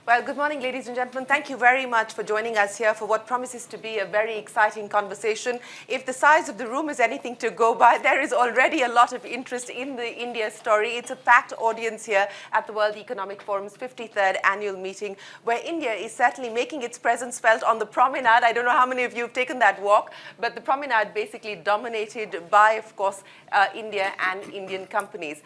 Well, good morning, ladies and gentlemen. Thank you very much for joining us here for what promises to be a very exciting conversation. If the size of the room is anything to go by, there is already a lot of interest in the India story. It's a packed audience here at the World Economic Forum's 53rd annual meeting, where India is certainly making its presence felt on the promenade. I don't know how many of you have taken that walk, but the promenade basically dominated by, of course, India and Indian companies.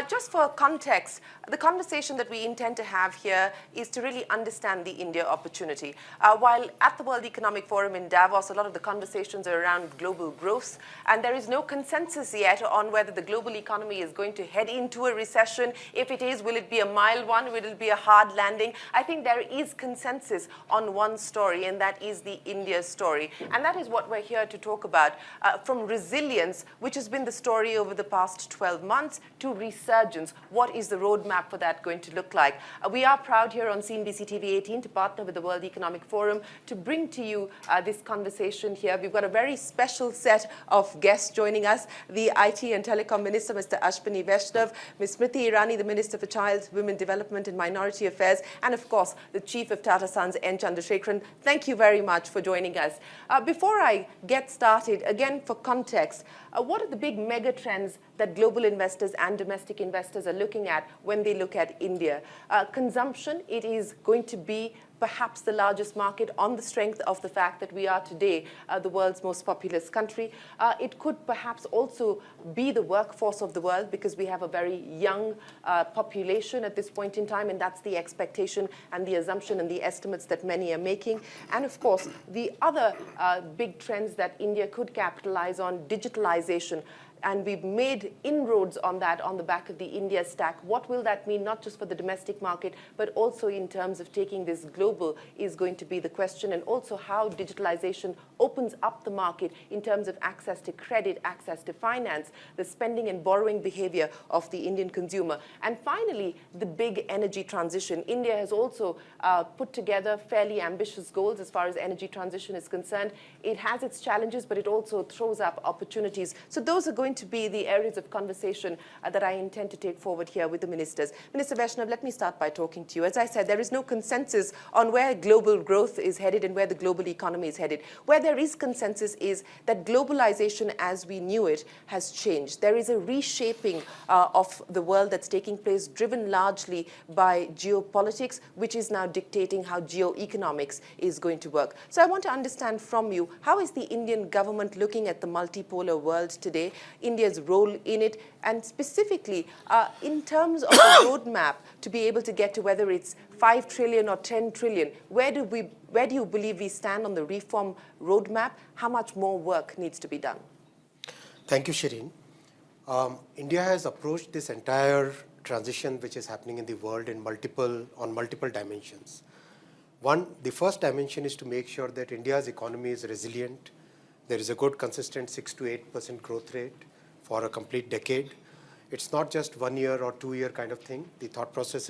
Just for context, the conversation that we intend to have here is to really understand the India opportunity. While at the World Economic Forum in Davos, a lot of the conversations are around global growth, and there is no consensus yet on whether the global economy is going to head into a recession. If it is, will it be a mild one? Will it be a hard landing? I think there is consensus on one story, and that is the India story. And that is what we're here to talk about, from resilience, which has been the story over the past 12 months, to resurgence. What is the roadmap for that going to look like? We are proud here on CNBC TV 18 to partner with the World Economic Forum to bring to you this conversation here. We've got a very special set of guests joining us. The IT and Telecom Minister, Mr. Ashwini Vaishnav, Ms. Smriti Irani, the Minister for Child, Women Development and Minority Affairs, and of course, the Chief of Tata Sons, N. Chandrasekaran. Thank you very much for joining us. Before I get started, again, for context, what are the big mega trends that global investors and domestic investors are looking at when they look at India? Consumption, it is going to be perhaps the largest market on the strength of the fact that we are today the world's most populous country. It could perhaps also be the workforce of the world because we have a very young population at this point in time, and that's the expectation and the assumption and the estimates that many are making. And of course, the other big trends that India could capitalize on, digitalization. And we've made inroads on that on the back of the India stack. What will that mean, not just for the domestic market, but also in terms of taking this global is going to be the question, and also how digitalization opens up the market in terms of access to credit, access to finance, the spending and borrowing behavior of the Indian consumer. And finally, the big energy transition. India has also put together fairly ambitious goals as far as energy transition is concerned. It has its challenges, but it also throws up opportunities. So those are going to be the areas of conversation that I intend to take forward here with the ministers. Minister Vaishnav, let me start by talking to you. As I said, there is no consensus on where global growth is headed and where the global economy is headed. Where there is consensus is that globalization as we knew it has changed. There is a reshaping of the world that's taking place, driven largely by geopolitics, which is now dictating how geoeconomics is going to work. So I want to understand from you, how is the Indian government looking at the multipolar world today? India's role in it, and specifically in terms of a roadmap to be able to get to whether it's 5 trillion or 10 trillion, where do you believe we stand on the reform roadmap? How much more work needs to be done? Thank you, Shireen. India has approached this entire transition which is happening in the world on multiple dimensions. One, the first dimension is to make sure that India's economy is resilient. There is a good, consistent 6 to 8% growth rate for a complete decade. It's not just 1 year or 2 year kind of thing. The thought process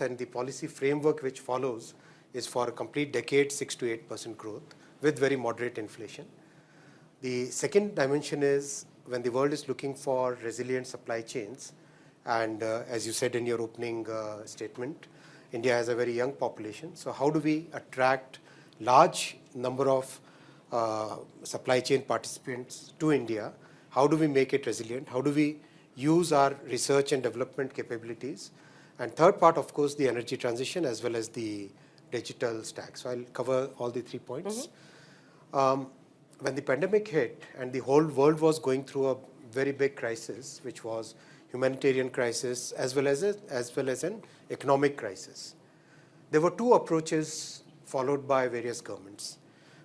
and the policy framework which follows is for a complete decade, 6 to 8% growth with very moderate inflation. The second dimension is when the world is looking for resilient supply chains, and as you said in your opening statement, India has a very young population. So how do we attract large number of supply chain participants to India? How do we make it resilient? How do we use our research and development capabilities? And third part, of course, the energy transition as well as the digital stack. So I'll cover all the 3 points. When the pandemic hit and the whole world was going through a very big crisis, which was humanitarian crisis as well as an economic crisis, there were 2 approaches followed by various governments.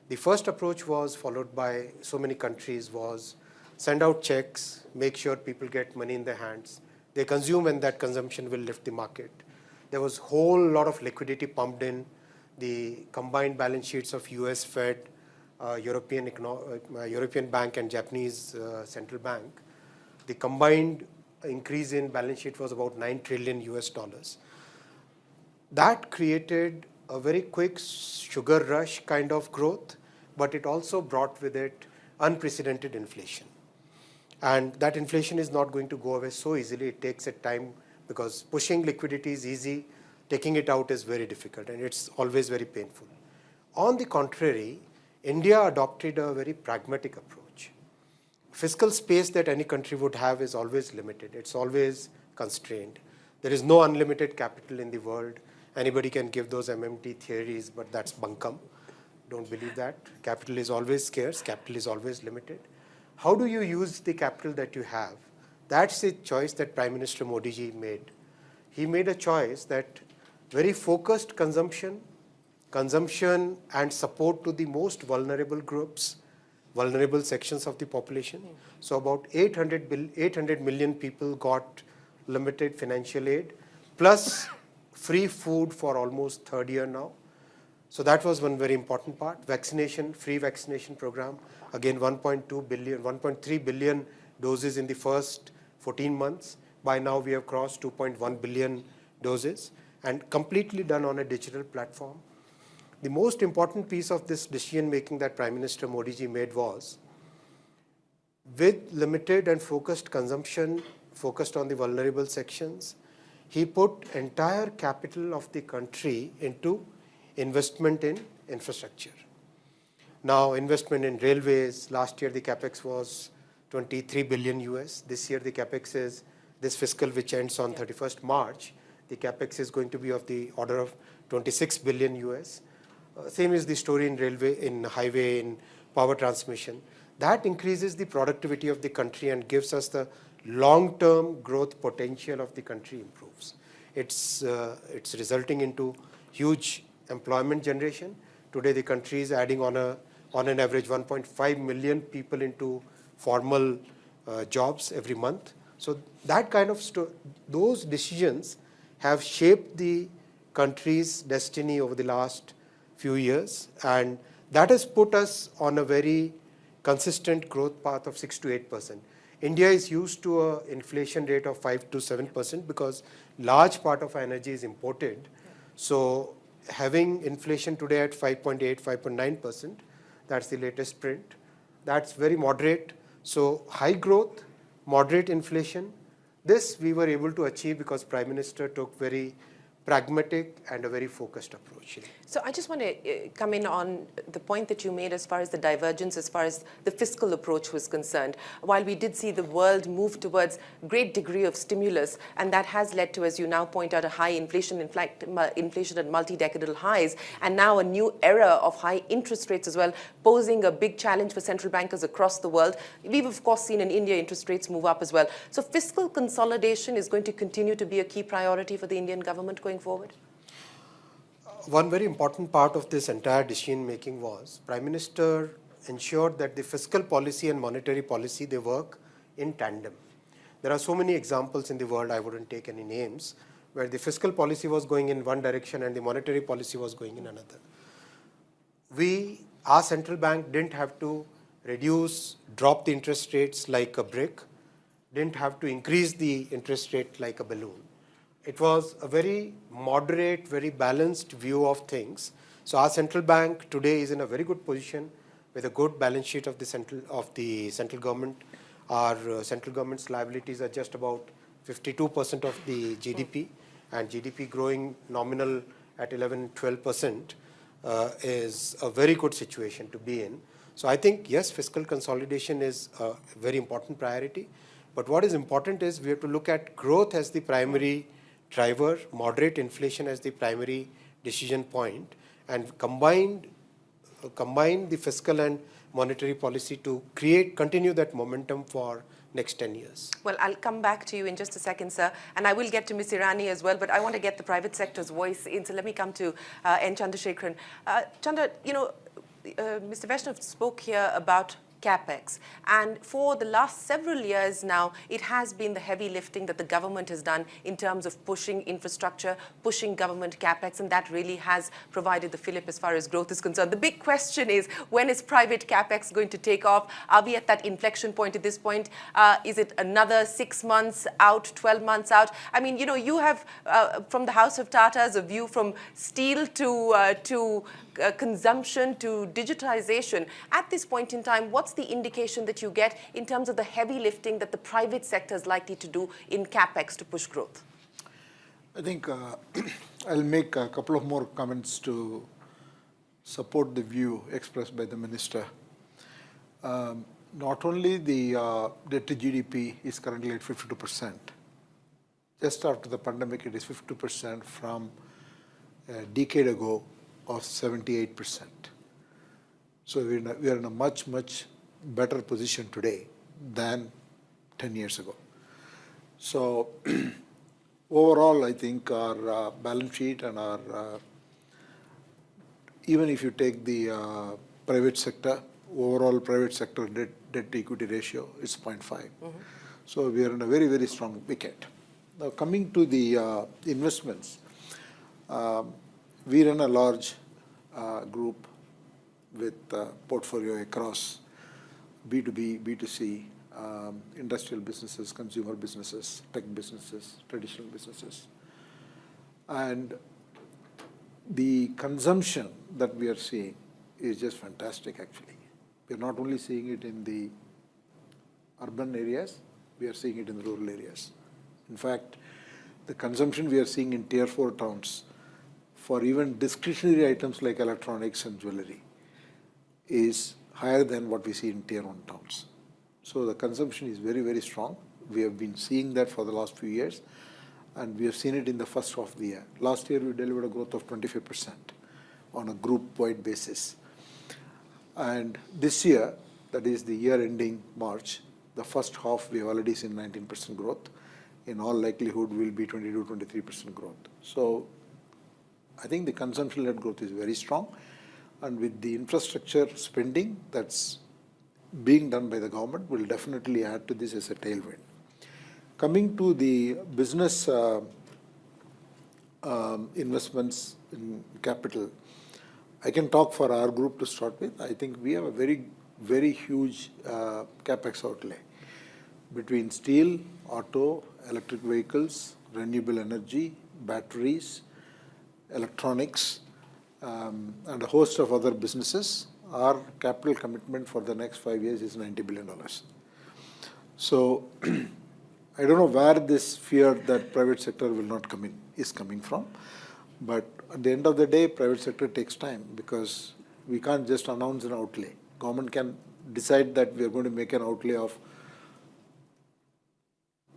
The first approach was followed by so many countries was send out checks, make sure people get money in their hands. They consume and that consumption will lift the market. There was a whole lot of liquidity pumped in. The combined balance sheets of US Fed, European Bank and Japanese Central Bank, the combined increase in balance sheet was about $9 trillion US. That created a very quick sugar rush kind of growth, but it also brought with it unprecedented inflation. And that inflation is not going to go away so easily. It takes a time because pushing liquidity is easy. taking it out is very difficult and it's always very painful. On the contrary, India adopted a very pragmatic approach. Fiscal space that any country would have is always limited. It's always constrained. There is no unlimited capital in the world. Anybody can give those MMT theories, but that's bunkum. Don't believe that. Capital is always scarce. Capital is always limited. How do you use the capital that you have? That's the choice that Prime Minister Modi ji made. He made a choice that very focused consumption and support to the most vulnerable groups, vulnerable sections of the population. So about 800 million people got limited financial aid, plus free food for almost third year now. So that was one very important part. Vaccination, free vaccination program. Again, 1.3 billion doses in the first 14 months. By now we have crossed 2.1 billion doses and completely done on a digital platform. The most important piece of this decision making that Prime Minister Modi ji made was, with limited and focused consumption, focused on the vulnerable sections, he put entire capital of the country into investment in infrastructure. Now, investment in railways, last year the capex was 23 billion US. This year the capex is, this fiscal which ends on 31st March, the capex is going to be of the order of 26 billion US. Same is the story in railway, in highway, in power transmission. That increases the productivity of the country and gives us the long-term growth potential of the country improves. It's resulting into huge employment generation. Today the country is adding on an average 1.5 million people into formal jobs every month. So that kind of those decisions have shaped the country's destiny over the last few years, and that has put us on a very consistent growth path of 6 to 8%. India is used to an inflation rate of 5 to 7% because large part of energy is imported. So having inflation today at 5.8, 5.9%, that's the latest print. That's very moderate. So high growth, moderate inflation. This we were able to achieve because Prime Minister took very pragmatic and a very focused approach. So I just want to come in on the point that you made as far as the divergence, as far as the fiscal approach was concerned. While we did see the world move towards great degree of stimulus, and that has led to, as you now point out, a high inflation, in fact, inflation at multi-decadal highs, and now a new era of high interest rates as well, posing a big challenge for central bankers across the world. We've, of course, seen in India interest rates move up as well. So fiscal consolidation is going to continue to be a key priority for the Indian government going forward? One very important part of this entire decision making was Prime Minister ensured that the fiscal policy and monetary policy, they work in tandem. There are so many examples in the world, I wouldn't take any names, where the fiscal policy was going in one direction and the monetary policy was going in another. Our central bank didn't have to drop the interest rates like a brick, didn't have to increase the interest rate like a balloon. It was a very moderate, very balanced view of things. So our central bank today is in a very good position with a good balance sheet of the central government. Our central government's liabilities are just about 52% of the GDP, and GDP growing nominal at 11-12% is a very good situation to be in. So I think, yes, fiscal consolidation is a very important priority. But what is important is we have to look at growth as the primary driver, moderate inflation as the primary decision point, and combine the fiscal and monetary policy to continue that momentum for next 10 years. Well, I'll come back to you in just a second, sir, and I will get to Ms. Irani as well, but I want to get the private sector's voice in, so let me come to N. Chandrasekaran. Chandra, Mr. Vaishnav spoke here about CapEx, and for the last several years now, it has been the heavy lifting that the government has done in terms of pushing infrastructure, pushing government CapEx, and that really has provided the fillip as far as growth is concerned. The big question is, when is private CapEx going to take off? Are we at that inflection point at this point? Is it another 6 months out, 12 months out? I mean, you have, from the House of Tatas, a view from steel to consumption to digitization. At this point in time, what's the indication that you get in terms of the heavy lifting that the private sector is likely to do in CapEx to push growth? I think I'll make a couple of more comments to support the view expressed by the minister. Not only the debt to GDP is currently at 52%. Just after the pandemic, it is 52% from a decade ago of 78%. So we are in a much, much better position today than 10 years ago. So overall, I think our balance sheet and our, even if you take the private sector, overall private sector debt to equity ratio is 0.5. So we are in a very, very strong wicket. Now coming to the investments, we run a large group with portfolio across B2B, B2C, industrial businesses, consumer businesses, tech businesses, traditional businesses. And the consumption that we are seeing is just fantastic, actually. We are not only seeing it in the urban areas, we are seeing it in the rural areas. In fact, the consumption we are seeing in tier 4 towns for even discretionary items like electronics and jewelry is higher than what we see in tier 1 towns. So the consumption is very, very strong. We have been seeing that for the last few years, and we have seen it in the first half of the year. Last year, we delivered a growth of 25% on a group-wide basis. And this year, that is the year ending March, the first half, we have already seen 19% growth. In all likelihood, will be 22-23% growth. So I think the consumption-led growth is very strong. And with the infrastructure spending that's being done by the government, will definitely add to this as a tailwind. Coming to the business investments in capital, I can talk for our group to start with. I think we have a very, very huge capex outlay between steel, auto, electric vehicles, renewable energy, batteries, electronics, and a host of other businesses. Our capital commitment for the next 5 years is $90 billion. So I don't know where this fear that private sector will not come in is coming from. But at the end of the day, private sector takes time because we can't just announce an outlay. Government can decide that we are going to make an outlay of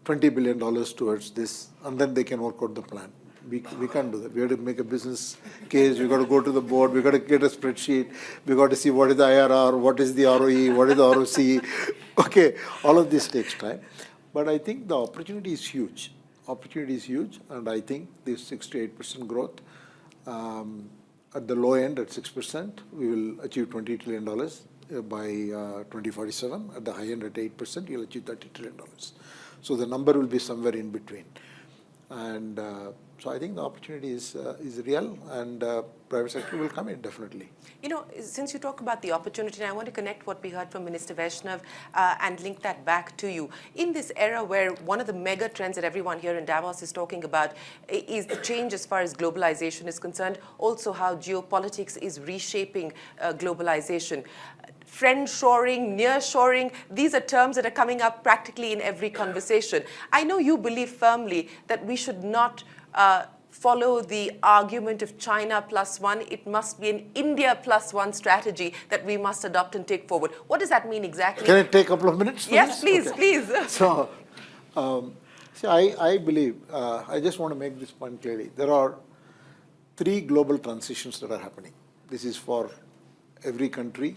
$20 billion towards this, and then they can work out the plan. We can't do that. We have to make a business case. We've got to go to the board. We've got to get a spreadsheet. We've got to see what is the IRR, what is the ROE, what is the ROC. Okay, all of this takes time. But I think the opportunity is huge. Opportunity is huge, and I think this 6 to 8% growth, at the low end at 6%, we will achieve $20 trillion by 2047. At the high end at 8%, you'll achieve $30 trillion. So the number will be somewhere in between. And so I think the opportunity is real, and private sector will come in, definitely. You know, since you talk about the opportunity, I want to connect what we heard from Minister Vaishnav and link that back to you. In this era where one of the mega trends that everyone here in Davos is talking about is the change as far as globalization is concerned, also how geopolitics is reshaping globalization. Friend-shoring, near-shoring, these are terms that are coming up practically in every conversation. I know you believe firmly that we should not follow the argument of China +1. It must be an India +1 strategy that we must adopt and take forward. What does that mean exactly? Can I take a couple of minutes for yes, this? please, okay. please. So, see, I believe, I just want to make this point clearly. There are 3 global transitions that are happening. This is for every country,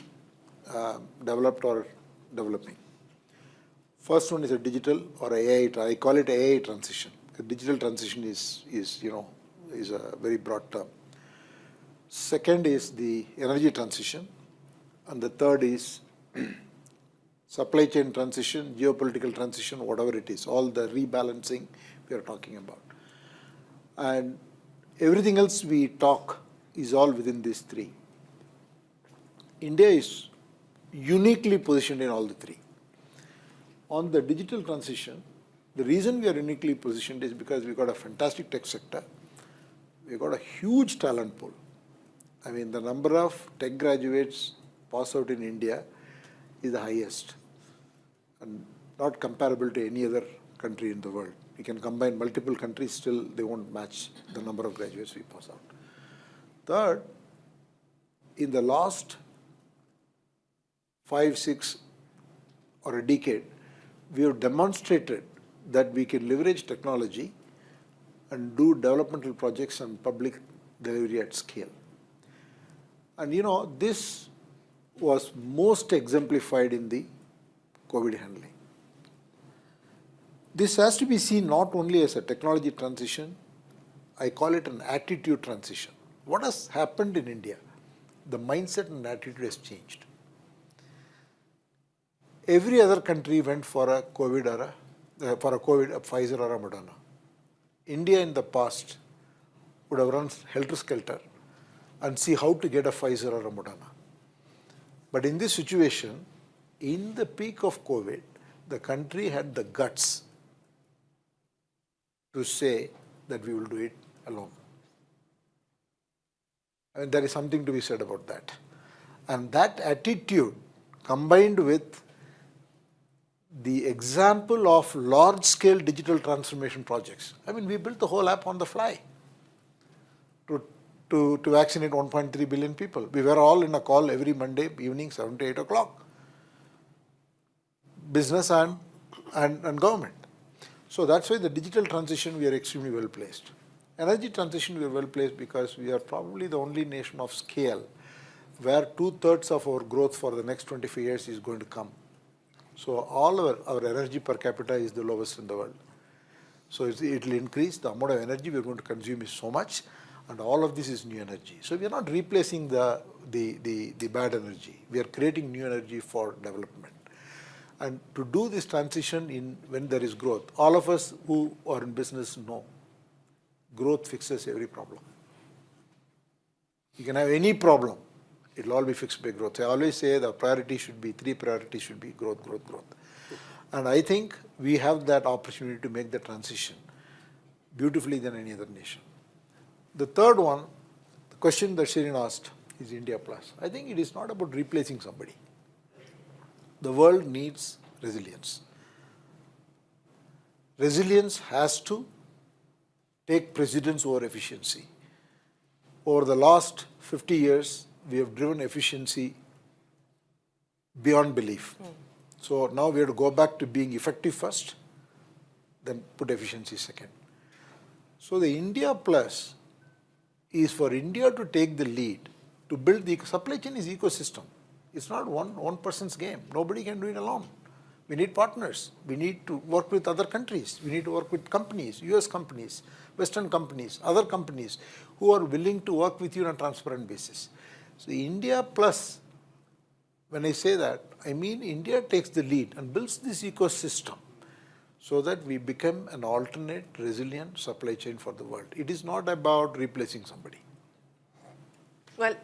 developed or developing. First one is a digital or AI, I call it AI transition. The digital transition is a very broad term. Second is the energy transition, and the third is supply chain transition, geopolitical transition, whatever it is, all the rebalancing we are talking about. And everything else we talk is all within these 3. India is uniquely positioned in all the 3. On the digital transition, the reason we are uniquely positioned is because we've got a fantastic tech sector. We've got a huge talent pool. I mean, the number of tech graduates pass out in India is the highest and not comparable to any other country in the world. We can combine multiple countries, still they won't match the number of graduates we pass out. Third, in the last 5, 6 or a decade, we have demonstrated that we can leverage technology and do developmental projects and public delivery at scale. And this was most exemplified in the COVID handling. This has to be seen not only as a technology transition, I call it an attitude transition. What has happened in India? The mindset and attitude has changed. Every other country went for a COVID era, a Pfizer or a Moderna. India in the past would have run helter-skelter and see how to get a Pfizer or a Moderna. But in this situation, in the peak of COVID, the country had the guts to say that we will do it alone. I mean, there is something to be said about that. And that attitude combined with the example of large-scale digital transformation projects. I mean, we built the whole app on the fly to vaccinate 1.3 billion people. We were all in a call every Monday evening, 7 to 8 o'clock. Business and government. So that's why the digital transition, we are extremely well placed. Energy transition, we are well placed because we are probably the only nation of scale where 2/3 of our growth for the next 25 years is going to come. So all our energy per capita is the lowest in the world. So it will increase. The amount of energy we are going to consume is so much, and all of this is new energy. So we are not replacing the bad energy. We are creating new energy for development. And to do this transition when there is growth, all of us who are in business know growth fixes every problem. You can have any problem, it will all be fixed by growth. I always say the priority should be, 3 priorities should be growth, growth, growth. And I think we have that opportunity to make the transition beautifully than any other nation. The third one, the question that Shirin asked, is India Plus. I think it is not about replacing somebody. The world needs resilience. Resilience has to take precedence over efficiency. Over the last 50 years, we have driven efficiency beyond belief. So now we have to go back to being effective first, then put efficiency second. So the India Plus is for India to take the lead, to build the supply chain is ecosystem. It's not one person's game. Nobody can do it alone. We need partners. We need to work with other countries. We need to work with companies, US companies, Western companies, other companies who are willing to work with you on a transparent basis. So India Plus, when I say that, I mean India takes the lead and builds this ecosystem so that we become an alternate, resilient supply chain for the world. It is not about replacing somebody. Well,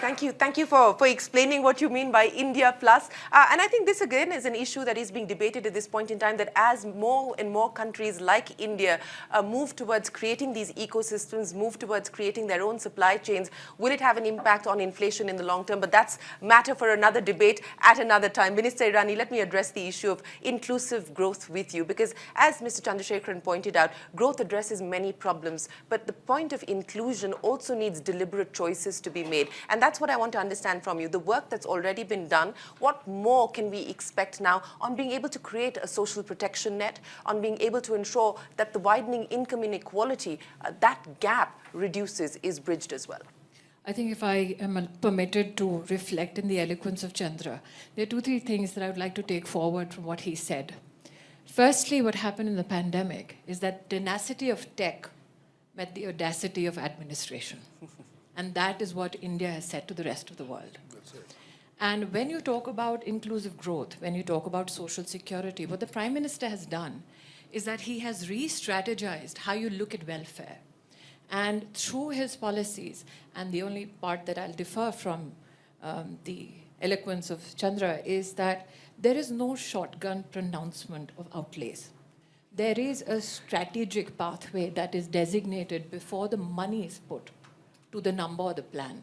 thank you for explaining what you mean by India Plus. And I think this again is an issue that is being debated at this point in time, that as more and more countries like India move towards creating these ecosystems, move towards creating their own supply chains, will it have an impact on inflation in the long term? But that's matter for another debate at another time. Minister Irani, let me address the issue of inclusive growth with you, because as Mr. Chandrasekaran pointed out, growth addresses many problems, but the point of inclusion also needs deliberate choices to be made. And that's what I want to understand from you. The work that's already been done, what more can we expect now on being able to create a social protection net, on being able to ensure that the widening income inequality, that gap reduces, is bridged as well? I think if I am permitted to reflect in the eloquence of Chandra, there are 2-3 things that I would like to take forward from what he said. Firstly, what happened in the pandemic is that tenacity of tech met the audacity of administration. And that is what India has said to the rest of the world. That's it. And when you talk about inclusive growth, when you talk about social security, what the Prime Minister has done is that he has re-strategized how you look at welfare. And through his policies, and the only part that I'll differ from the eloquence of Chandra is that there is no shotgun pronouncement of outlays. There is a strategic pathway that is designated before the money is put to the number or the plan.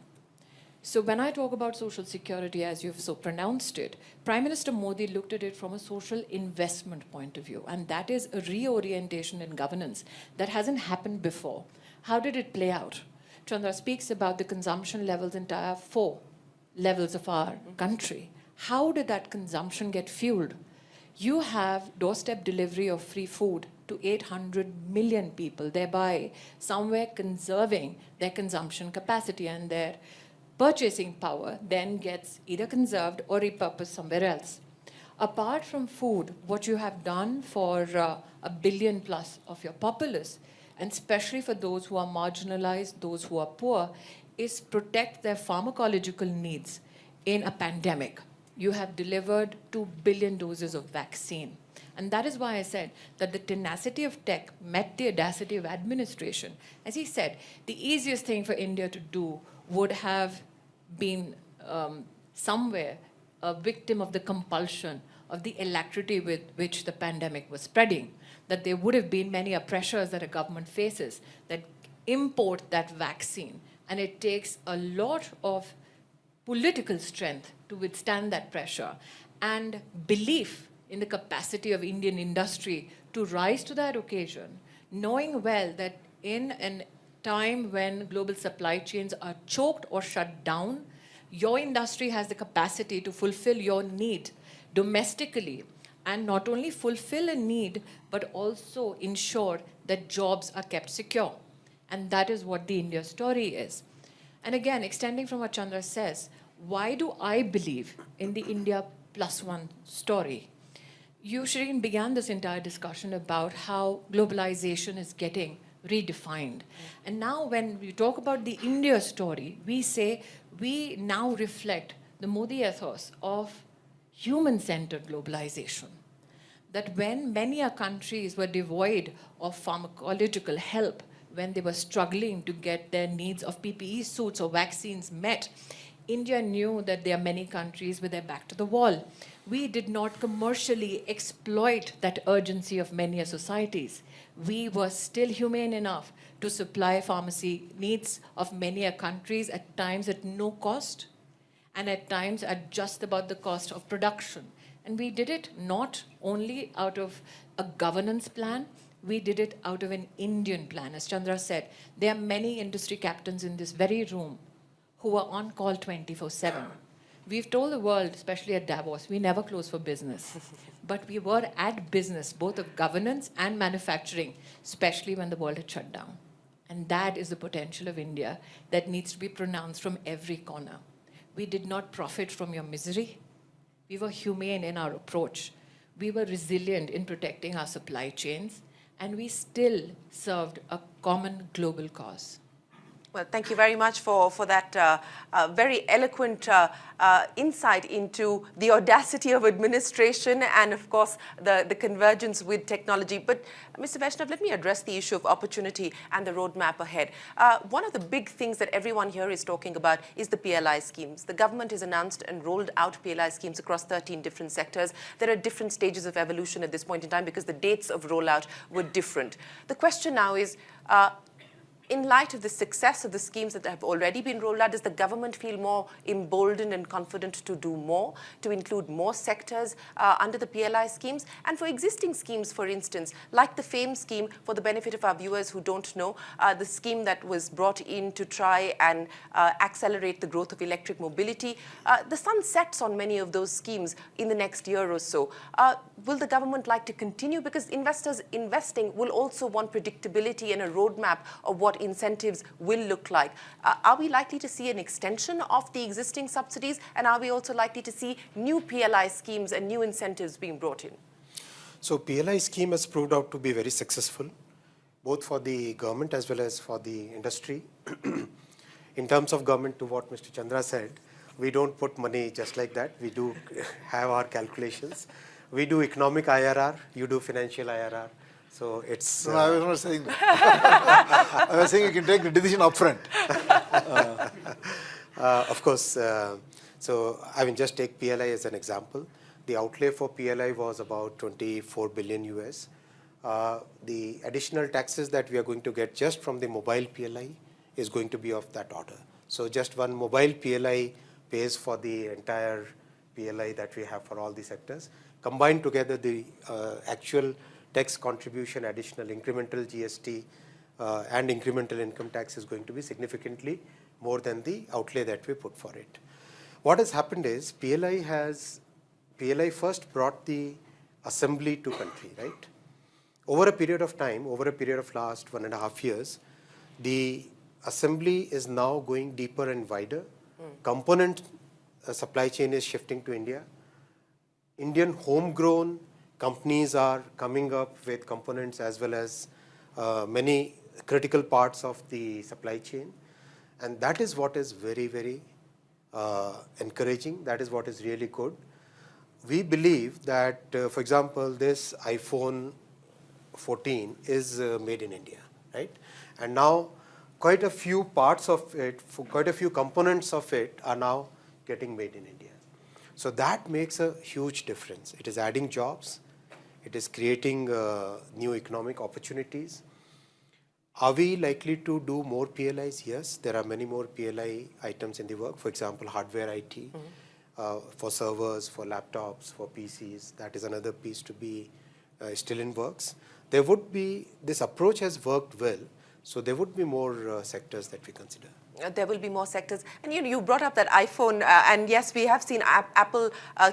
So when I talk about social security, as you've so pronounced it, Prime Minister Modi looked at it from a social investment point of view, and that is a reorientation in governance that hasn't happened before. How did it play out? Chandra speaks about the consumption levels in tier 4 levels of our country. How did that consumption get fueled? You have doorstep delivery of free food to 800 million people, thereby somewhere conserving their consumption capacity, and their purchasing power then gets either conserved or repurposed somewhere else. Apart from food, what you have done for 1 billion plus of your populace, and especially for those who are marginalized, those who are poor, is protect their pharmacological needs in a pandemic. You have delivered 2 billion doses of vaccine. And that is why I said that the tenacity of tech met the audacity of administration. As he said, the easiest thing for India to do would have been somewhere a victim of the compulsion of the alacrity with which the pandemic was spreading, that there would have been many pressures that a government faces that import that vaccine. And it takes a lot of political strength to withstand that pressure and belief in the capacity of Indian industry to rise to that occasion, knowing well that in a time when global supply chains are choked or shut down, your industry has the capacity to fulfill your need domestically, and not only fulfill a need, but also ensure that jobs are kept secure. And that is what the India story is. And again, extending from what Chandra says, why do I believe in the India +1 story? You, Shireen, began this entire discussion about how globalization is getting redefined. And now when we talk about the India story, we say we now reflect the Modi ethos of human-centered globalization. That when many countries were devoid of pharmacological help, when they were struggling to get their needs of PPE suits or vaccines met, India knew that there are many countries with their back to the wall. We did not commercially exploit that urgency of many societies. We were still humane enough to supply pharmacy needs of many countries, at times at no cost, and at times at just about the cost of production. And we did it not only out of a governance plan, we did it out of an Indian plan. As Chandra said, there are many industry captains in this very room who are on call 24/7. We've told the world, especially at Davos, we never close for business. But we were at business, both of governance and manufacturing, especially when the world had shut down. And that is the potential of India that needs to be pronounced from every corner. We did not profit from your misery. We were humane in our approach. We were resilient in protecting our supply chains. And we still served a common global cause. Well, thank you very much for that very eloquent insight into the audacity of administration and, of course, the convergence with technology. But, Mr. Vaishnav, let me address the issue of opportunity and the roadmap ahead. One of the big things that everyone here is talking about is the PLI schemes. The government has announced and rolled out PLI schemes across 13 different sectors. There are different stages of evolution at this point in time because the dates of rollout were different. The question now is, in light of the success of the schemes that have already been rolled out, does the government feel more emboldened and confident to do more, to include more sectors under the PLI schemes? And for existing schemes, for instance, like the FAME scheme, for the benefit of our viewers who don't know, the scheme that was brought in to try and accelerate the growth of electric mobility, the sun sets on many of those schemes in the next year or so. Will the government like to continue? Because investors investing will also want predictability and a roadmap of what incentives will look like. Are we likely to see an extension of the existing subsidies? And are we also likely to see new PLI schemes and new incentives being brought in? So PLI scheme has proved out to be very successful, both for the government as well as for the industry. In terms of government, to what Mr. Chandra said, we don't put money just like that. We do have our calculations. We do economic IRR, you do financial IRR. So it's... No, I was not saying that. I was saying you can take the decision upfront. Of course, so I mean, just take PLI as an example. The outlay for PLI was about 24 billion US. The additional taxes that we are going to get just from the mobile PLI is going to be of that order. So just one mobile PLI pays for the entire PLI that we have for all the sectors. Combined together, the actual tax contribution, additional incremental GST and incremental income tax is going to be significantly more than the outlay that we put for it. What has happened is PLI first brought the assembly to country, right? Over a period of time, over a period of last 1.5 years, the assembly is now going deeper and wider. Component supply chain is shifting to India. Indian homegrown companies are coming up with components as well as many critical parts of the supply chain. And that is what is very, very encouraging. That is what is really good. We believe that, for example, this iPhone 14 is made in India, right? And now quite a few parts of it, quite a few components of it are now getting made in India. So that makes a huge difference. It is adding jobs. It is creating new economic opportunities. Are we likely to do more PLIs? Yes, there are many more PLI items in the work. For example, hardware IT, for servers, for laptops, for PCs. That is another piece to be still in works. There would be, this approach has worked well, so there would be more sectors that we consider. There will be more sectors. And you brought up that iPhone, and yes, we have seen Apple,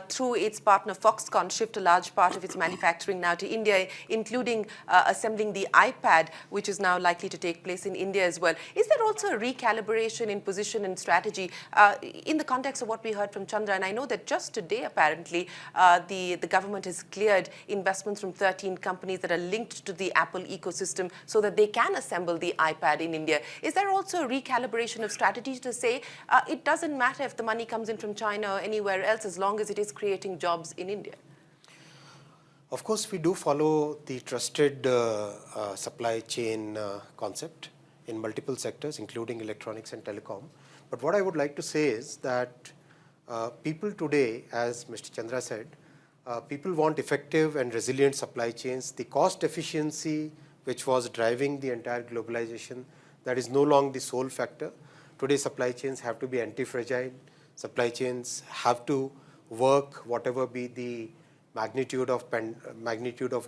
through its partner Foxconn, shift a large part of its manufacturing now to India, including assembling the iPad, which is now likely to take place in India as well. Is there also a recalibration in position and strategy in the context of what we heard from Chandra? And I know that just today, apparently, the government has cleared investments from 13 companies that are linked to the Apple ecosystem so that they can assemble the iPad in India. Is there also a recalibration of strategy to say it doesn't matter if the money comes in from China or anywhere else as long as it is creating jobs in India? Of course, we do follow the trusted supply chain concept in multiple sectors, including electronics and telecom. But what I would like to say is that people today, as Mr. Chandra said, people want effective and resilient supply chains. The cost efficiency, which was driving the entire globalization, that is no longer the sole factor. Today, supply chains have to be anti-fragile. Supply chains have to work, whatever be the magnitude of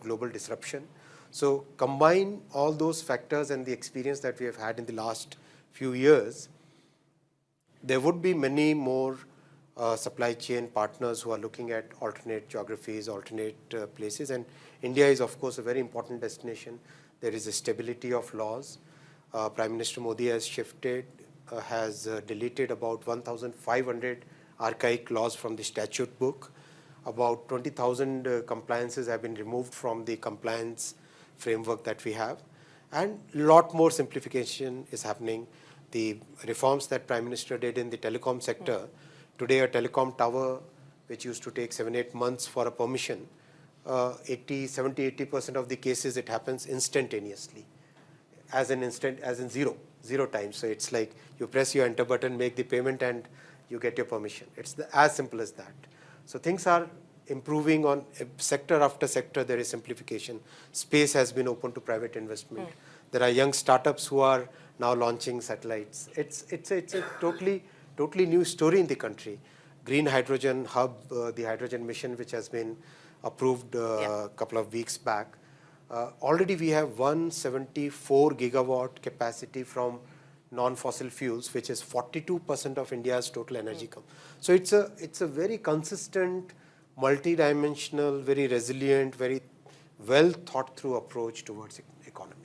global disruption. So combine all those factors and the experience that we have had in the last few years, there would be many more supply chain partners who are looking at alternate geographies, alternate places. And India is, of course, a very important destination. There is a stability of laws. Prime Minister Modi has shifted, has deleted about 1,500 archaic laws from the statute book. About 20,000 compliances have been removed from the compliance framework that we have. And a lot more simplification is happening. The reforms that Prime Minister did in the telecom sector, today a telecom tower, which used to take 7-8 months for a permission, 70-80% of the cases it happens instantaneously. As in zero time. So it's like you press your enter button, make the payment, and you get your permission. It's as simple as that. So things are improving on sector after sector. There is simplification. Space has been open to private investment. There are young startups who are now launching satellites. It's a totally new story in the country. Green Hydrogen Hub, the hydrogen mission, which has been approved a couple of weeks back. Already we have 174 gigawatt capacity from non-fossil fuels, which is 42% of India's total energy. So it's a very consistent, multi-dimensional, very resilient, very well thought through approach towards economy.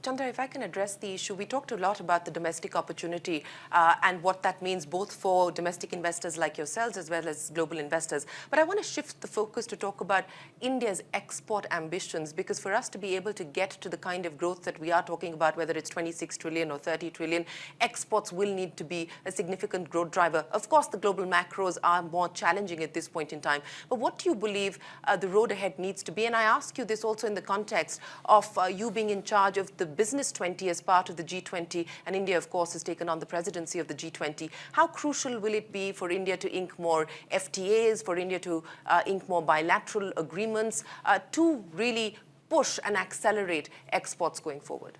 Chandra, if I can address the issue, we talked a lot about the domestic opportunity and what that means both for domestic investors like yourselves as well as global investors. But I want to shift the focus to talk about India's export ambitions, because for us to be able to get to the kind of growth that we are talking about, whether it's 26 trillion or 30 trillion, exports will need to be a significant growth driver. Of course, the global macros are more challenging at this point in time. But what do you believe the road ahead needs to be? And I ask you this also in the context of you being in charge of the Business 20 as part of the G20, and India, of course, has taken on the presidency of the G20. How crucial will it be for India to ink more FTAs, for India to ink more bilateral agreements to really push and accelerate exports going forward?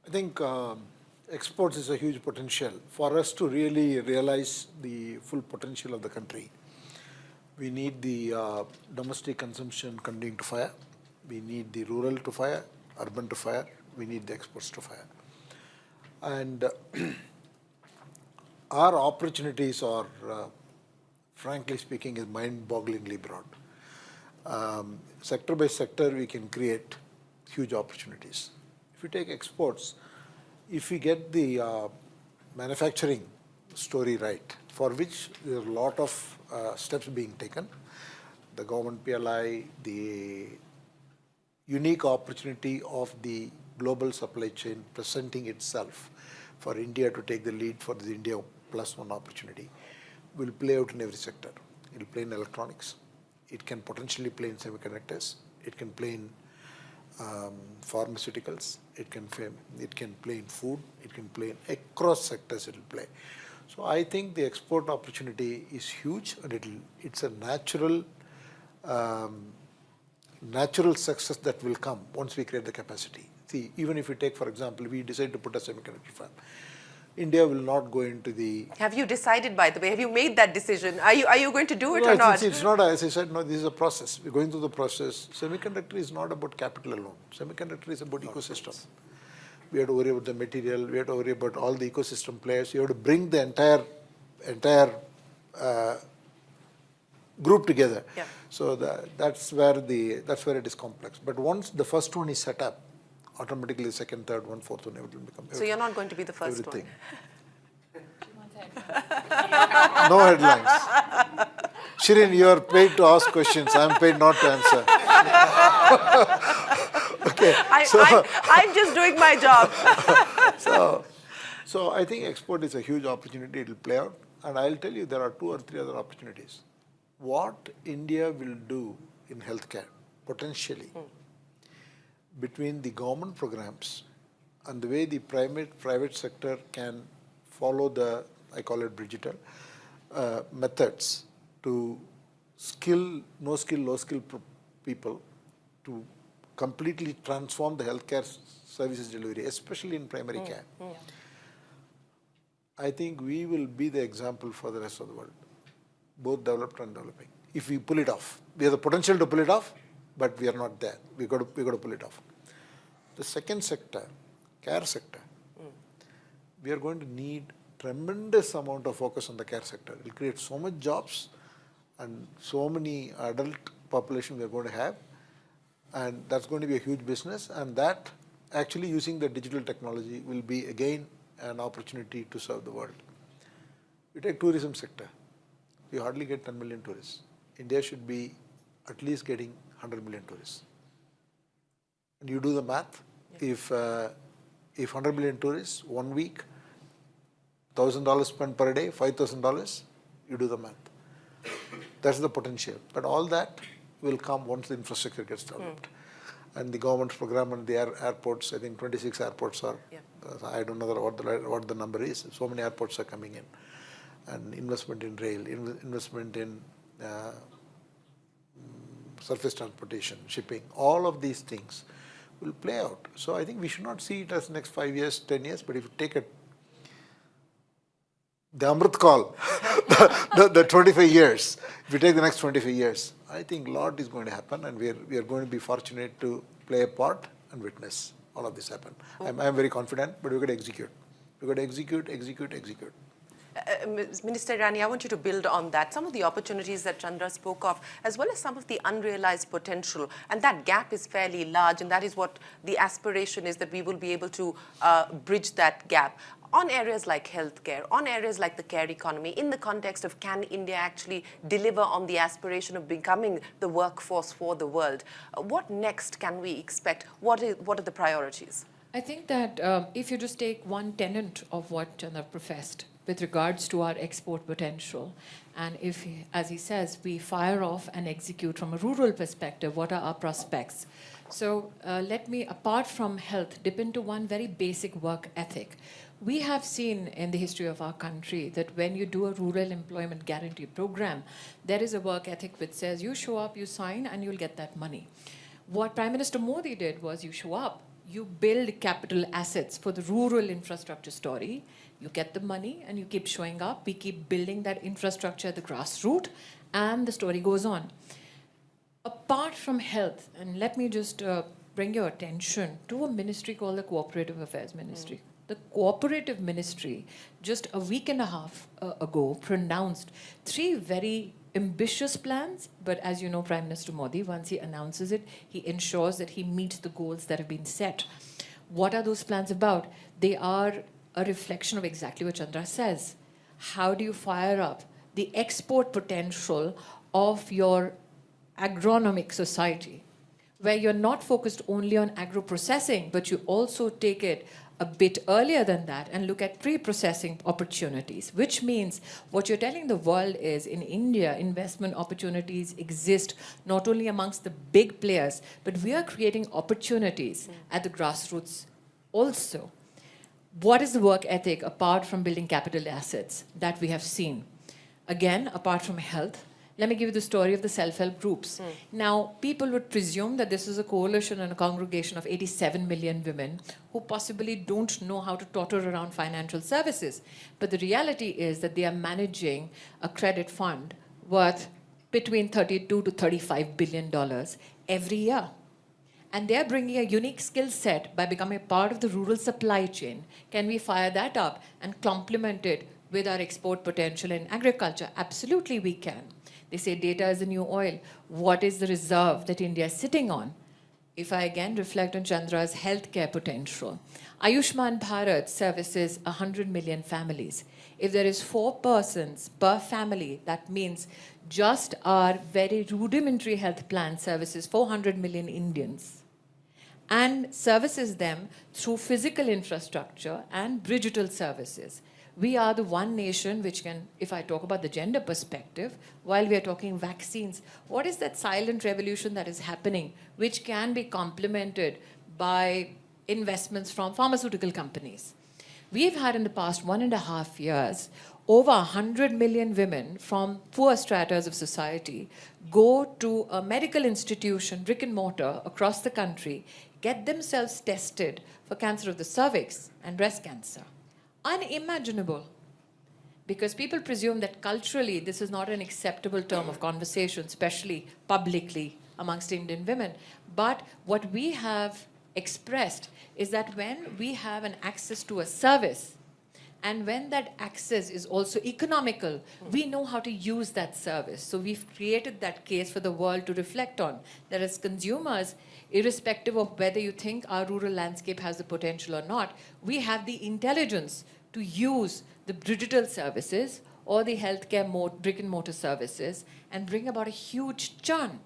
I think exports is a huge potential. For us to really realize the full potential of the country, we need the domestic consumption continuing to fire. We need the rural to fire, urban to fire. We need the exports to fire. And our opportunities are, frankly speaking, is mind-bogglingly broad. Sector by sector, we can create huge opportunities. If you take exports, if we get the manufacturing story right, for which there are a lot of steps being taken, the government PLI, the unique opportunity of the global supply chain presenting itself for India to take the lead for the India Plus One opportunity will play out in every sector. It will play in electronics. It can potentially play in semiconductors. It can play in pharmaceuticals. It can play in food. It can play in across sectors. It will play. So I think the export opportunity is huge, and it's a natural success that will come once we create the capacity. See, even if we take, for example, we decide to put a semiconductor fab, India will not go into the... Have you decided, by the way? Have you made that decision? Are you going to do it or not? It's not, as I said, no, this is a process. We're going through the process. Semiconductor is not about capital alone. Semiconductor is about ecosystem. We have to worry about the material. We have to worry about all the ecosystem players. You have to bring the entire group together. Yeah. So that's where it is complex. But once the first one is set up, automatically the second, third one, fourth one, everything will become. So you're not going to be the first everything. one. No headlines. Shirin, you are paid to ask questions. I'm paid not to answer. Okay. I'm just doing my job. So I think export is a huge opportunity. It will play out. And I'll tell you, there are 2 or 3 other opportunities. What India will do in healthcare, potentially, between the government programs and the way the private sector can follow the, I call it digital, methods to no skill, low skill people to completely transform the healthcare services delivery, especially in primary care. I think we will be the example for the rest of the world, both developed and developing. If we pull it off, we have the potential to pull it off, but we are not there. We got to pull it off. The second sector, care sector, we are going to need tremendous amount of focus on the care sector. It will create so much jobs and so many adult population we are going to have, and that's going to be a huge business, and that actually using the digital technology will be again an opportunity to serve the world. You take tourism sector, we hardly get 10 million tourists. India should be at least getting 100 million tourists. And you do the math, if 100 million tourists, 1 week, $1,000 spent per day, $5,000, you do the math. That's the potential. But all that will come once the infrastructure gets developed. And the government's program and the airports, I think 26 airports are, I don't know what the number is, so many airports are coming in. And investment in rail, investment in surface transportation, shipping, all of these things will play out. So I think we should not see it as next 5 years, 10 years, but if you take it, the Amrit call, the 25 years, if we take the next 25 years, I think a lot is going to happen, and we are going to be fortunate to play a part and witness all of this happen. I'm very confident, but we've got to execute. We've got to execute. Minister Irani, I want you to build on that. Some of the opportunities that Chandra spoke of, as well as some of the unrealized potential, and that gap is fairly large, and that is what the aspiration is, that we will be able to bridge that gap. On areas like healthcare, on areas like the care economy, in the context of can India actually deliver on the aspiration of becoming the workforce for the world, what next can we expect? What are the priorities? I think that if you just take one tenet of what Chandra professed with regards to our export potential, and if, as he says, we fire off and execute from a rural perspective, what are our prospects? So let me, apart from health, dip into one very basic work ethic. We have seen in the history of our country that when you do a rural employment guarantee program, there is a work ethic which says you show up, you sign, and you'll get that money. What Prime Minister Modi did was you show up, you build capital assets for the rural infrastructure story. You get the money and you keep showing up. We keep building that infrastructure at the grassroots, and the story goes on. Apart from health, and let me just bring your attention to a ministry called the Cooperative Affairs Ministry. The Cooperative Ministry, just a week and a half ago, pronounced 3 very ambitious plans, but as you know, Prime Minister Modi, once he announces it, he ensures that he meets the goals that have been set. What are those plans about? They are a reflection of exactly what Chandra says. How do you fire up the export potential of your agronomic society, where you're not focused only on agro-processing, but you also take it a bit earlier than that and look at pre-processing opportunities, which means what you're telling the world is in India, investment opportunities exist not only amongst the big players, but we are creating opportunities at the grassroots also. What is the work ethic apart from building capital assets that we have seen? Again, apart from health, let me give you the story of the self-help groups. Now, people would presume that this is a coalition and a congregation of 87 million women who possibly don't know how to totter around financial services. But the reality is that they are managing a credit fund worth between $32 to $35 billion every year. And they're bringing a unique skill set by becoming a part of the rural supply chain. Can we fire that up and complement it with our export potential in agriculture? Absolutely, we can. They say data is the new oil. What is the reserve that India is sitting on? If I again reflect on Chandra's healthcare potential, Ayushman Bharat services 100 million families. If there is 4 persons per family, that means just our very rudimentary health plan services 400 million Indians and services them through physical infrastructure and digital services. We are the one nation which can, if I talk about the gender perspective, while we are talking vaccines, what is that silent revolution that is happening which can be complemented by investments from pharmaceutical companies? We've had in the past 1.5 years, over 100 million women from poor stratas of society go to a medical institution, brick and mortar, across the country, get themselves tested for cancer of the cervix and breast cancer. Unimaginable. Because people presume that culturally this is not an acceptable term of conversation, especially publicly amongst Indian women. But what we have expressed is that when we have an access to a service, and when that access is also economical, we know how to use that service. So we've created that case for the world to reflect on, that as consumers, irrespective of whether you think our rural landscape has the potential or not, we have the intelligence to use the digital services or the healthcare brick and mortar services and bring about a huge churn.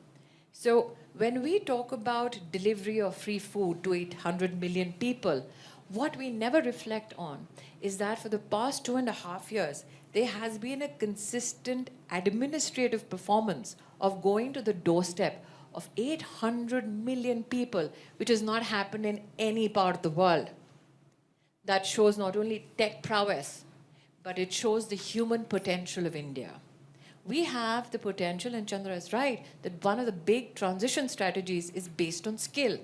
So when we talk about delivery of free food to 800 million people, what we never reflect on is that for the past 2.5 years, there has been a consistent administrative performance of going to the doorstep of 800 million people, which has not happened in any part of the world. That shows not only tech prowess, but it shows the human potential of India. We have the potential, and Chandra is right, that one of the big transition strategies is based on skill.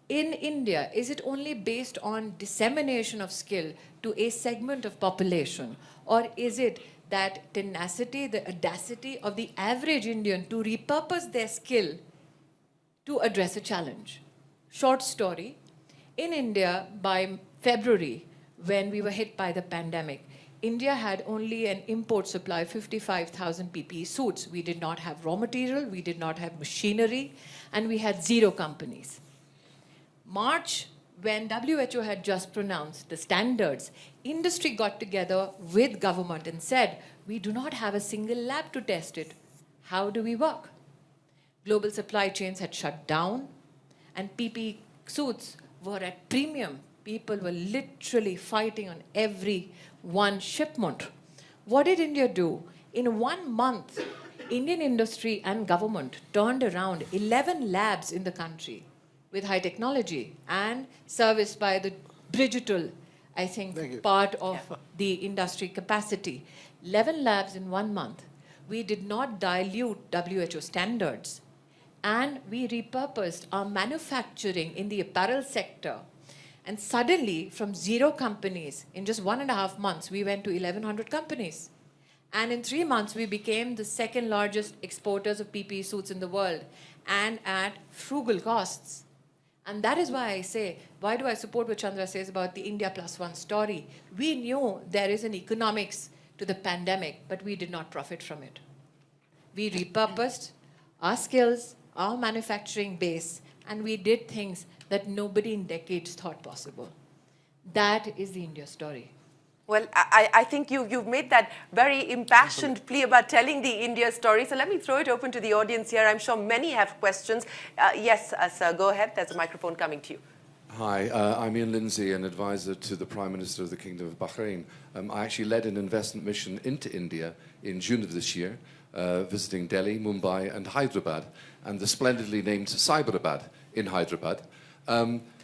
In India, is it only based on dissemination of skill to a segment of population? Or is it that tenacity, the audacity of the average Indian to repurpose their skill to address a challenge? Short story, in India, by February, when we were hit by the pandemic, India had only an import supply of 55,000 PPE suits. We did not have raw material, we did not have machinery, and we had 0 companies. March, when WHO had just pronounced the standards, industry got together with government and said, we do not have a single lab to test it. How do we work? Global supply chains had shut down, and PPE suits were at premium. People were literally fighting on every one shipment. What did India do? In 1 month, Indian industry and government turned around 11 labs in the country with high technology and serviced by the digital, I think, part of the industry capacity. 11 labs in 1 month. We did not dilute WHO standards. and we repurposed our manufacturing in the apparel sector. And suddenly, from 0 companies, in just 1.5 months, we went to 1,100 companies. And in 3 months, we became the second largest exporters of PPE suits in the world, and at frugal costs. And that is why I say, why do I support what Chandra says about the India Plus One story? We knew there is an economics to the pandemic, but we did not profit from it. We repurposed our skills, our manufacturing base, and we did things that nobody in decades thought possible. That is the India story. Well, I think you've made that very impassioned plea about telling the India story. So let me throw it open to the audience here. I'm sure many have questions. Yes, sir, go ahead. There's a microphone coming to you. Hi, I'm Ian Lindsay, an advisor to the Prime Minister of the Kingdom of Bahrain. I actually led an investment mission into India in June of this year, visiting Delhi, Mumbai and Hyderabad, and the splendidly named Cyberabad in Hyderabad.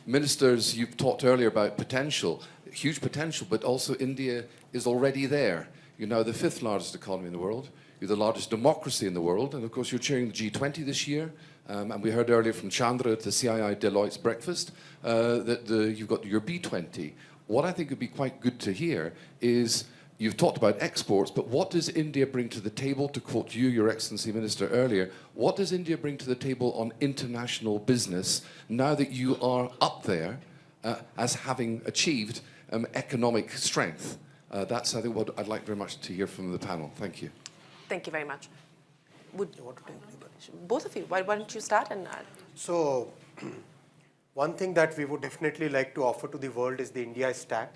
Ministers, you've talked earlier about potential, huge potential, but also India is already there. You're now the 5th largest economy in the world. You're the largest democracy in the world. And of course, you're chairing the G20 this year. And we heard earlier from Chandra at the CII Deloitte's breakfast that you've got your B20. What I think would be quite good to hear is, you've talked about exports, but what does India bring to the table? To quote you, Your Excellency Minister, earlier, what does India bring to the table on international business now that you are up there as having achieved economic strength? That's, I think, what I'd like very much to hear from the panel. Thank you. Thank you very much. Both of you, why don't you start? So, one thing that we would definitely like to offer to the world is the India Stack.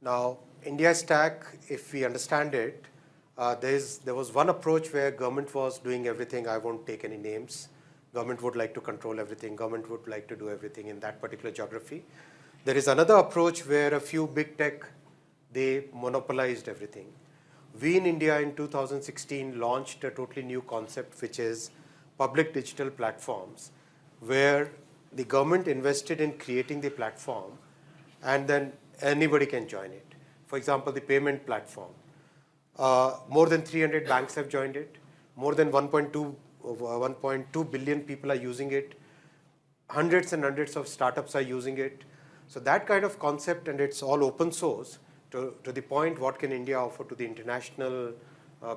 Now, India Stack, if we understand it, there was one approach where government was doing everything. I won't take any names. Government would like to control everything. Government would like to do everything in that particular geography. There is another approach where a few big tech, they monopolized everything. We in India in 2016 launched a totally new concept, which is public digital platforms, where the government invested in creating the platform and then anybody can join it. For example, the payment platform. More than 300 banks have joined it. More than 1.2 billion people are using it. Hundreds and hundreds of startups are using it. So that kind of concept, and it's all open source, to the point, what can India offer to the international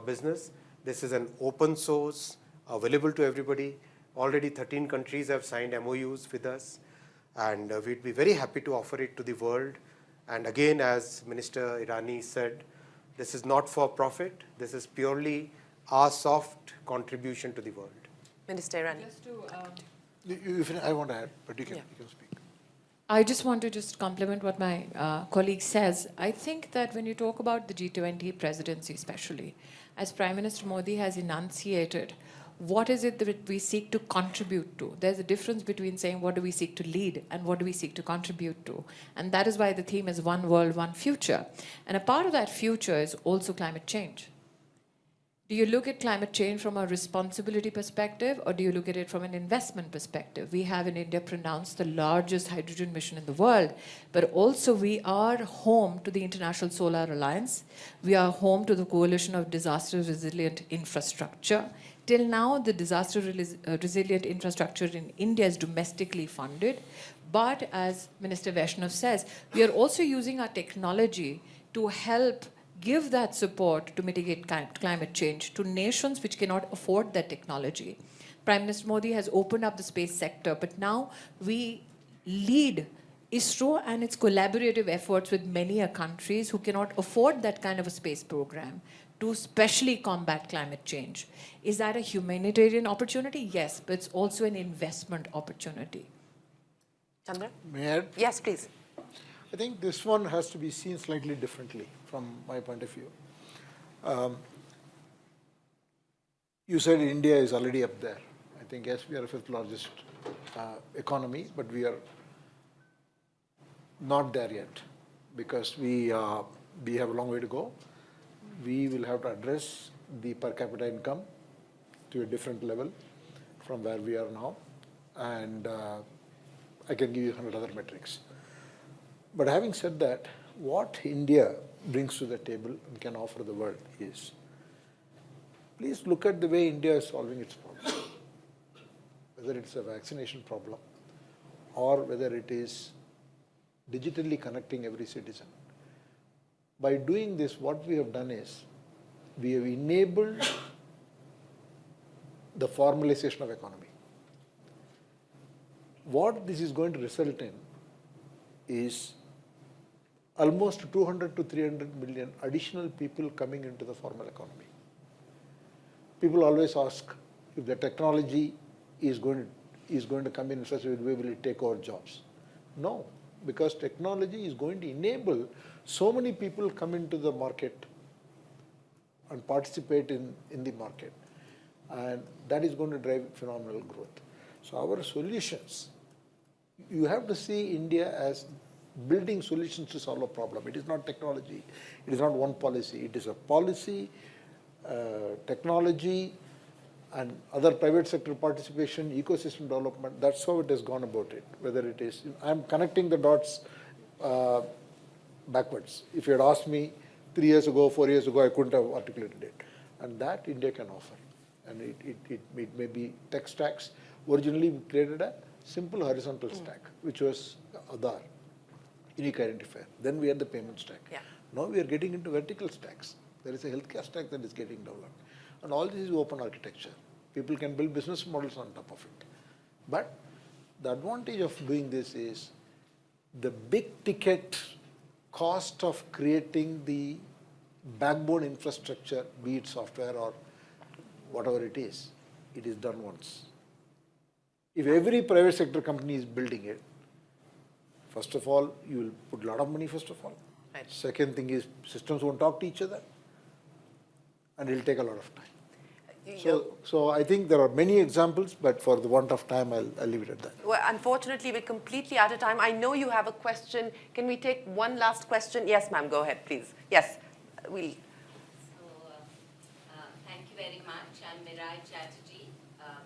business? This is an open source, available to everybody. Already 13 countries have signed MOUs with us, and we'd be very happy to offer it to the world. And again, as Minister Irani said, this is not for profit. This is purely our soft contribution to the world. Minister Irani. Just to, I want to add, but you can speak. I just want to compliment what my colleague says. I think that when you talk about the G20 presidency especially, as Prime Minister Modi has enunciated, what is it that we seek to contribute to? There's a difference between saying what do we seek to lead and what do we seek to contribute to. And that is why the theme is One World, One Future. And a part of that future is also climate change. Do you look at climate change from a responsibility perspective, or do you look at it from an investment perspective? We have in India pronounced the largest hydrogen mission in the world, but also we are home to the International Solar Alliance. We are home to the Coalition of Disaster Resilient Infrastructure. Till now, the disaster resilient infrastructure in India is domestically funded. But as Minister Vaishnav says, we are also using our technology to help give that support to mitigate climate change to nations which cannot afford that technology. Prime Minister Modi has opened up the space sector, but now we lead ISRO and its collaborative efforts with many countries who cannot afford that kind of a space program to specially combat climate change. Is that a humanitarian opportunity? Yes, but it's also an investment opportunity. Chandra? May I? Yes, please. I think this one has to be seen slightly differently from my point of view. You said India is already up there. I think, yes, we are the 5th largest economy, but we are not there yet because we have a long way to go. We will have to address the per capita income to a different level from where we are now. And I can give you 100 other metrics. But having said that, what India brings to the table and can offer the world is, please look at the way India is solving its problems. whether it's a vaccination problem or whether it is digitally connecting every citizen. By doing this, what we have done is we have enabled the formalization of economy. What this is going to result in is almost 200 to 300 million additional people coming into the formal economy. People always ask if the technology is going to come in such a way, will it take over jobs? No, because technology is going to enable so many people come into the market and participate in the market. And that is going to drive phenomenal growth. So our solutions, you have to see India as building solutions to solve a problem. It is not technology. It is not one policy. It is a policy, technology, and other private sector participation, ecosystem development. That's how it has gone about it. Whether it is, I'm connecting the dots backwards. If you had asked me 3 years ago, 4 years ago, I couldn't have articulated it. And that India can offer. And it may be tech stacks. Originally, we created a simple horizontal stack, which was Aadhaar, unique identifier. Then we had the payment stack. Yeah. Now we are getting into vertical stacks. There is a healthcare stack that is getting developed. And all this is open architecture. People can build business models on top of it. But the advantage of doing this is the big ticket cost of creating the backbone infrastructure, be it software or whatever it is done once. If every private sector company is building it, first of all, you will put a lot of money, first of all. Right. Second thing is systems won't talk to each other, and it will take a lot of time. So I think there are many examples, but for the want of time, I'll leave it at that. Well, unfortunately, we're completely out of time. I know you have a question. Can we take one last question? Yes, ma'am, go ahead, please. Yes, we'll. Thank you very much. I'm Mirai Chatterjee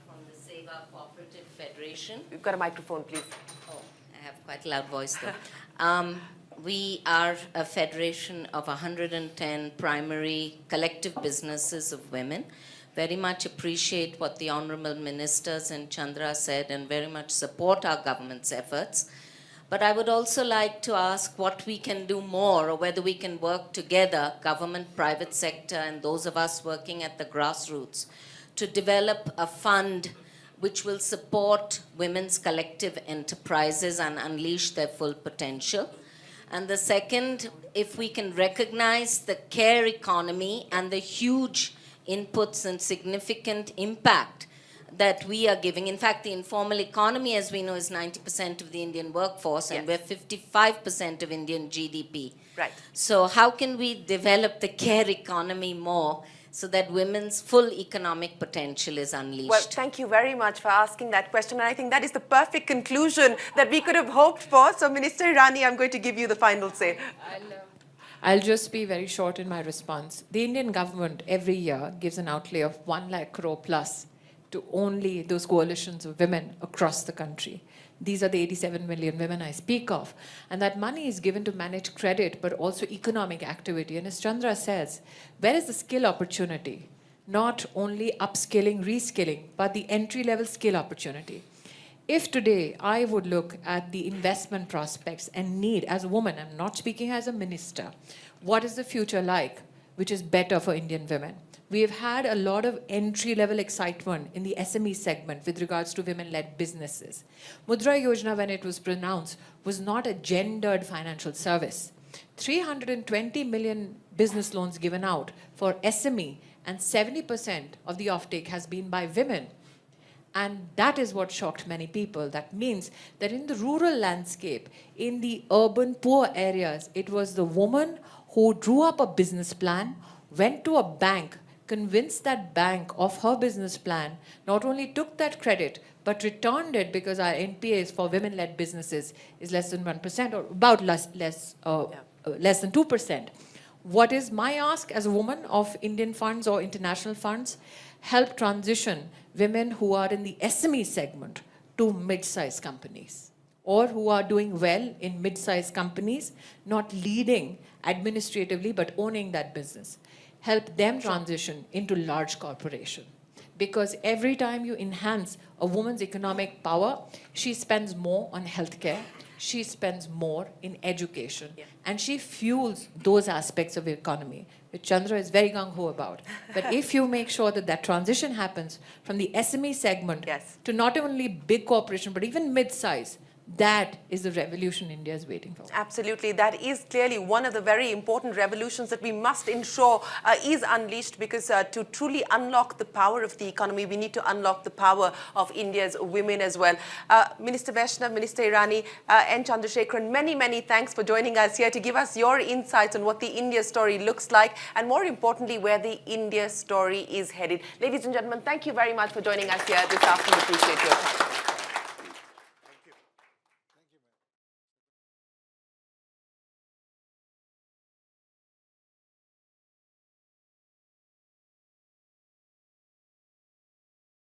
from the Seva Cooperative Federation. You've got a microphone, please. Oh, I have quite a loud voice though. We are a federation of 110 primary collective businesses of women. Very much appreciate what the Honorable Ministers and Chandra said and very much support our government's efforts. But I would also like to ask what we can do more or whether we can work together, government, private sector, and those of us working at the grassroots, to develop a fund which will support women's collective enterprises and unleash their full potential. And the second, if we can recognize the care economy and the huge inputs and significant impact that we are giving. In fact, the informal economy, as we know, is 90% of the Indian workforce, and we're 55% of Indian GDP. Right. So how can we develop the care economy more so that women's full economic potential is unleashed? Well, thank you very much for asking that question. And I think that is the perfect conclusion that we could have hoped for. So, Minister Irani, I'm going to give you the final say. I'll just be very short in my response. The Indian government every year gives an outlay of 1 lakh crore plus to only those coalitions of women across the country. These are the 87 million women I speak of. And that money is given to manage credit, but also economic activity. And as Chandra says, where is the skill opportunity? Not only upskilling, reskilling, but the entry-level skill opportunity. If today I would look at the investment prospects and need as a woman, I'm not speaking as a minister, what is the future like, which is better for Indian women? We have had a lot of entry-level excitement in the SME segment with regards to women-led businesses. Mudra Yojana, when it was pronounced, was not a gendered financial service. 320 million business loans given out for SME, and 70% of the offtake has been by women. And that is what shocked many people. That means that in the rural landscape, in the urban poor areas, it was the woman who drew up a business plan, went to a bank, convinced that bank of her business plan, not only took that credit, but returned it because our NPAs for women-led businesses is less than 1% or about less than 2%. What is my ask as a woman of Indian funds or international funds? Help transition women who are in the SME segment to mid-sized companies, or who are doing well in mid-sized companies, not leading administratively, but owning that business. Help them transition into large corporation. because every time you enhance a woman's economic power, she spends more on healthcare, she spends more in education, and she fuels those aspects of the economy, which Chandra is very gung-ho about. But if you make sure that that transition happens from the SME segment to not only big corporation, but even mid-size, that is the revolution India is waiting for. Absolutely. That is clearly one of the very important revolutions that we must ensure is unleashed, because to truly unlock the power of the economy, we need to unlock the power of India's women as well. Minister Vaishnav, Minister Irani, N. Chandrasekaran, many, many thanks for joining us here to give us your insights on what the India story looks like, and more importantly, where the India story is headed. Ladies and gentlemen, thank you very much for joining us here this afternoon. Appreciate your time.